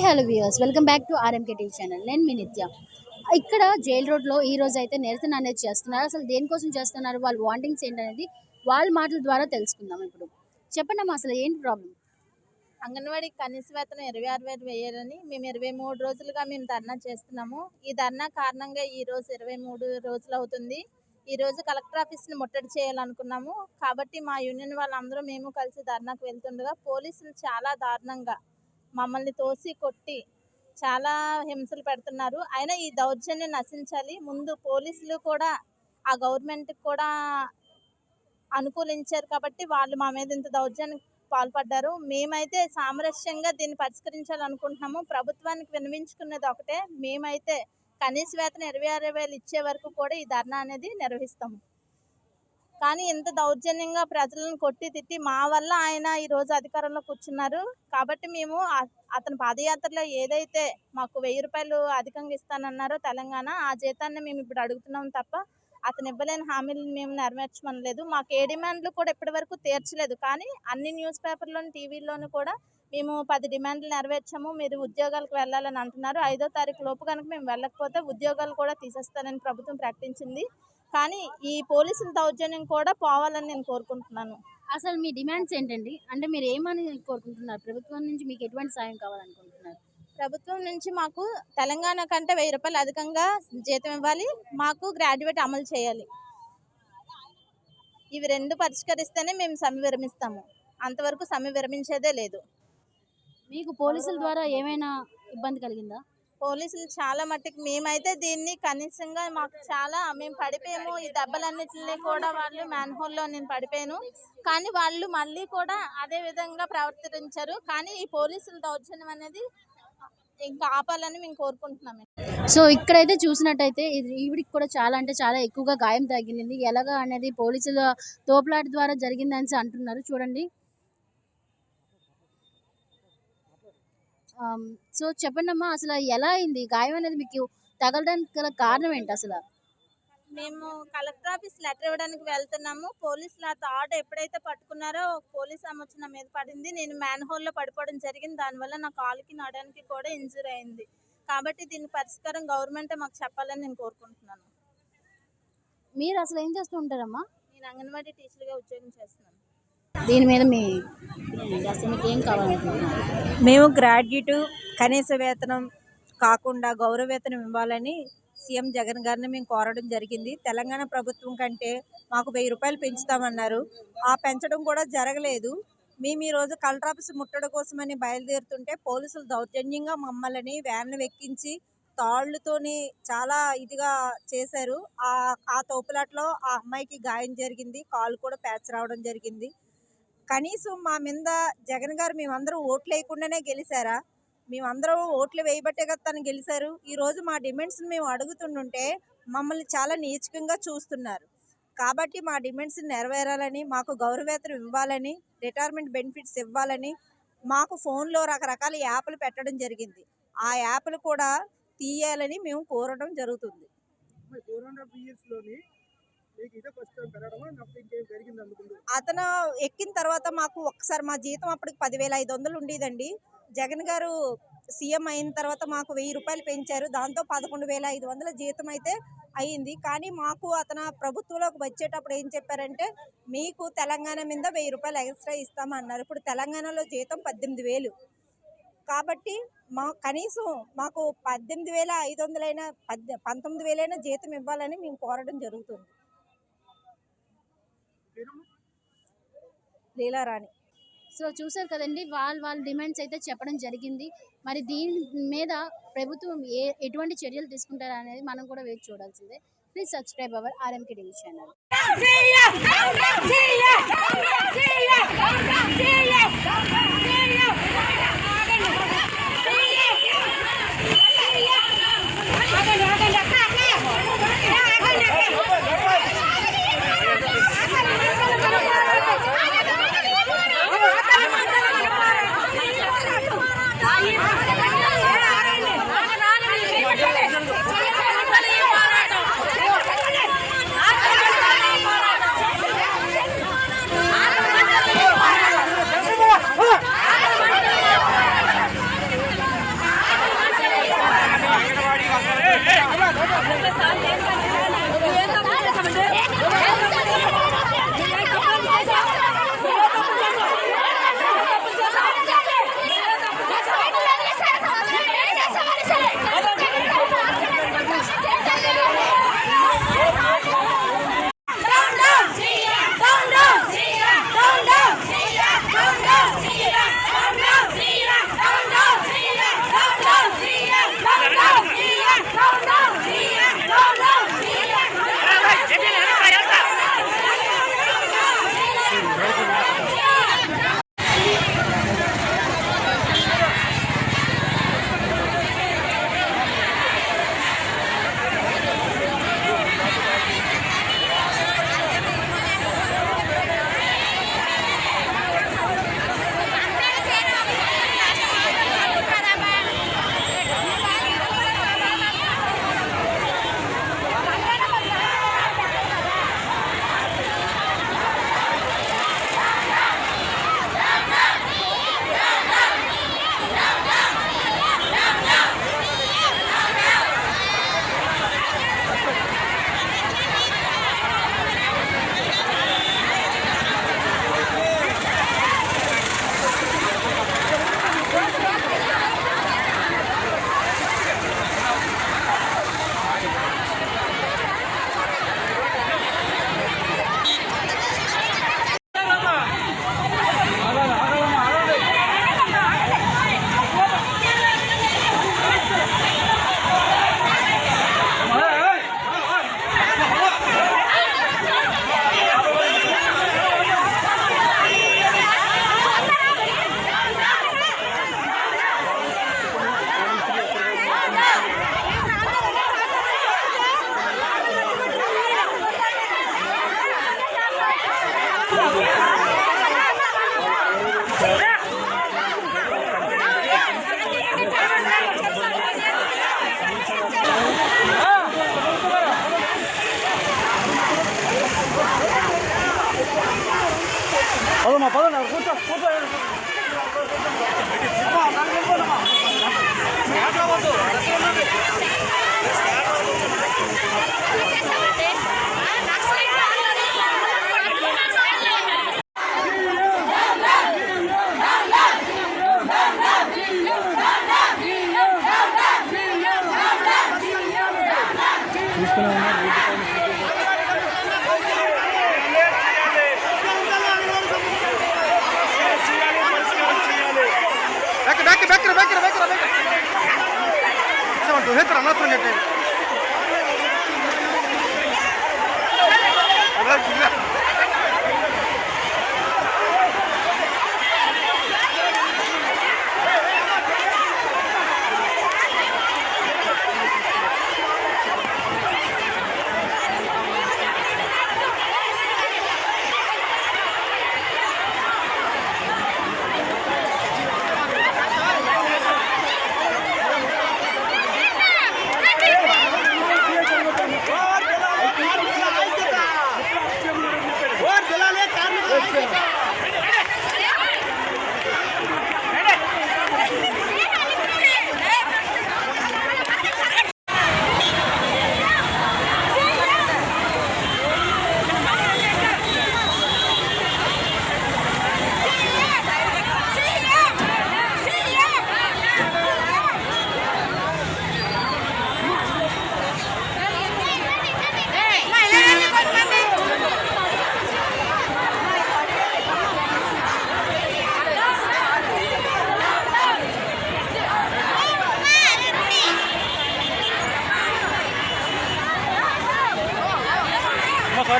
Hello viewers, welcome back to RMK TV channel. నేను మీ నిత్య. ఇక్కడ జైల్ రోడ్లో ఈ రోజు అయితే నిరసన అనేది చేస్తున్నారు. అసలు దేనికోసం చేస్తున్నారు, వాళ్ళ వాంటింగ్స్ ఏంటనేది వాళ్ళ మాటల ద్వారా తెలుసుకుందాం. ఇప్పుడు చెప్పండి అమ్మా, అసలు ఏంటి ప్రాబ్లం? అంగన్వాడీ కనీస వేతనం 26,000 వేయాలని మేము 23 రోజులుగా మేము ధర్నా చేస్తున్నాము. ఈ ధర్నా కారణంగా ఈ రోజు 23 రోజులు అవుతుంది. ఈ రోజు కలెక్టర్ ఆఫీస్ని ముట్టడి చేయాలనుకున్నాము. కాబట్టి మా యూనియన్ వాళ్ళందరూ మేము కలిసి ధర్నాకు వెళ్తుండగా పోలీసులు చాలా దారుణంగా మమ్మల్ని తోసి కొట్టి చాలా హింసలు పెడుతున్నారు. అయినా ఈ దౌర్జన్యం నశించాలి. ముందు పోలీసులు కూడా ఆ గవర్నమెంట్కి కూడా అనుకూలించారు కాబట్టి వాళ్ళు మా మీద ఇంత దౌర్జన్యం పాల్పడ్డారు. మేమైతే సామరస్యంగా దీన్ని పరిష్కరించాలనుకుంటున్నాము. ప్రభుత్వానికి విన్నవించుకున్నది ఒకటే, మేమైతే కనీస వేతనం 26,000 ఇచ్చే వరకు కూడా ఈ ధర్నా అనేది నిర్వహిస్తాము. కానీ ఇంత దౌర్జన్యంగా ప్రజలను కొట్టి తిట్టి మా వల్ల ఆయన ఈరోజు అధికారంలో కూర్చున్నారు. కాబట్టి మేము అతని పాదయాత్రలో ఏదైతే మాకు 1,000 రూపాయలు అధికంగా ఇస్తానన్నారో తెలంగాణ, ఆ జీతాన్ని మేము ఇప్పుడు అడుగుతున్నాం తప్ప అతను ఇవ్వలేని హామీలను మేము నెరవేర్చమనలేదు. మాకు ఏ డిమాండ్లు కూడా ఇప్పటి వరకు తీర్చలేదు. కానీ అన్ని న్యూస్ పేపర్లోని టీవీల్లోనూ కూడా మేము 10 డిమాండ్లు నెరవేర్చాము, మీరు ఉద్యోగాలకు వెళ్ళాలని అంటున్నారు. 5వ తారీఖు లోపు కనుక మేము వెళ్ళకపోతే ఉద్యోగాలు కూడా తీసేస్తానని ప్రభుత్వం ప్రకటించింది. కానీ ఈ పోలీసుల దౌర్జన్యం కూడా పోవాలని నేను కోరుకుంటున్నాను. అసలు మీ డిమాండ్స్ ఏంటండి? అంటే మీరు ఏమని కోరుకుంటున్నారు? ప్రభుత్వం నుంచి మీకు ఎటువంటి సాయం కావాలనుకుంటున్నారు? ప్రభుత్వం నుంచి మాకు తెలంగాణ కంటే 1,000 రూపాయలు అధికంగా జీతం ఇవ్వాలి, మాకు గ్రాడ్యుయేట్ అమలు చేయాలి. ఇవి రెండు పరిష్కరిస్తేనే మేము సమ్మె విరమిస్తాము. అంతవరకు సమ్మె విరమించేదే లేదు. మీకు పోలీసుల ద్వారా ఏమైనా ఇబ్బంది కలిగిందా? పోలీసులు చాలా మట్టుకు మేమైతే దీన్ని కనీసంగా మాకు చాలా మేము పడిపోయాము. ఈ దెబ్బలన్నింటినీ కూడా వాళ్ళు మ్యాన్హోల్లో నేను పడిపోయాను, కానీ వాళ్ళు మళ్ళీ కూడా అదే విధంగా ప్రవర్తించారు. కానీ ఈ పోలీసుల దౌర్జన్యం అనేది ఇంకా ఆపాలని మేము కోరుకుంటున్నాము. సో ఇక్కడైతే చూసినట్టయితే ఈవిడికి కూడా చాలా అంటే చాలా ఎక్కువగా గాయం తగిలింది. ఎలాగా అనేది పోలీసుల తోపులాట ద్వారా జరిగిందని అంటున్నారు. చూడండి. సో చెప్పండి అమ్మా, అసలు ఎలా అయింది గాయం అనేది? మీకు తగలడానికి గల కారణం ఏంటి అసలు? మేము కలెక్టర్ ఆఫీస్ లెటర్ ఇవ్వడానికి వెళ్తున్నాము. పోలీసులు ఆ తాడు ఎప్పుడైతే పట్టుకున్నారో పోలీస్ వచ్చి నా మీద పడింది. నేను మ్యాన్ హోల్లో పడిపోవడం జరిగింది. దానివల్ల నా కాలుకి నడడానికి కూడా ఇంజరీ అయింది. కాబట్టి దీని పరిష్కారం గవర్నమెంటే మాకు చెప్పాలని నేను కోరుకుంటున్నాను. మీరు అసలు ఏం చేస్తూ ఉంటారమ్మా? నేను అంగన్వాడీ టీచర్గా ఉద్యోగం చేస్తున్నాను. దీని మీద అసలు మీకు ఏం కావాలనుకుంటున్నారు? మేము గ్రాడ్యుయేట్ కనీస వేతనం కాకుండా గౌరవ వేతనం ఇవ్వాలని సీఎం జగన్ గారిని మేము కోరడం జరిగింది. తెలంగాణ ప్రభుత్వం కంటే మాకు 1,000 రూపాయలు పెంచుతామన్నారు. ఆ పెంచడం కూడా జరగలేదు. మేము ఈరోజు కలెక్టర్ ఆఫీస్ ముట్టడి కోసమని బయలుదేరుతుంటే పోలీసులు దౌర్జన్యంగా మమ్మల్ని వ్యాన్లు ఎక్కించి తాళ్లతోని చాలా ఇదిగా చేశారు. ఆ తోపులాట్లో ఆ అమ్మాయికి గాయం జరిగింది, కాలు కూడా ప్యాచ్ రావడం జరిగింది. కనీసం మా మీద జగన్ గారు మేమందరం ఓట్లు వేయకుండానే గెలిచారా? మేమందరం ఓట్లు వేయబట్టే కదా తను గెలిచారు. ఈరోజు మా డిమాండ్స్ని మేము అడుగుతుంటే మమ్మల్ని చాలా నీచకంగా చూస్తున్నారు. కాబట్టి మా డిమాండ్స్ నెరవేరాలని, మాకు గౌరవేతనం ఇవ్వాలని, రిటైర్మెంట్ బెనిఫిట్స్ ఇవ్వాలని మాకు ఫోన్లో రకరకాల యాప్లు పెట్టడం జరిగింది. ఆ యాప్లు కూడా తీయాలని మేము కోరడం జరుగుతుంది. అతను ఎక్కిన తర్వాత మాకు ఒకసారి మా జీతం అప్పటికి 10,500 ఉండేదండి. జగన్ గారు సీఎం అయిన తర్వాత మాకు 1,000 రూపాయలు పెంచారు. దాంతో 11,500 జీతం అయితే అయ్యింది. కానీ మాకు అతను ప్రభుత్వంలోకి వచ్చేటప్పుడు ఏం చెప్పారంటే, మీకు తెలంగాణ మీద 1,000 రూపాయలు ఎక్స్ట్రా ఇస్తామన్నారు. ఇప్పుడు తెలంగాణలో జీతం 18,000. కాబట్టి కనీసం మాకు 18,500 అయినా 19,000 అయినా జీతం ఇవ్వాలని మేము కోరడం జరుగుతుంది. లీలారాణి. సో చూసారు కదండి, వాళ్ళ డిమాండ్స్ అయితే చెప్పడం జరిగింది. మరి దీని మీద ప్రభుత్వం ఎటువంటి చర్యలు తీసుకుంటారా అనేది మనం కూడా వేచి చూడాల్సిందే. Please subscribe our RMK TV channel.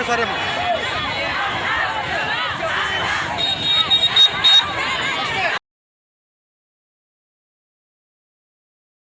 Sorry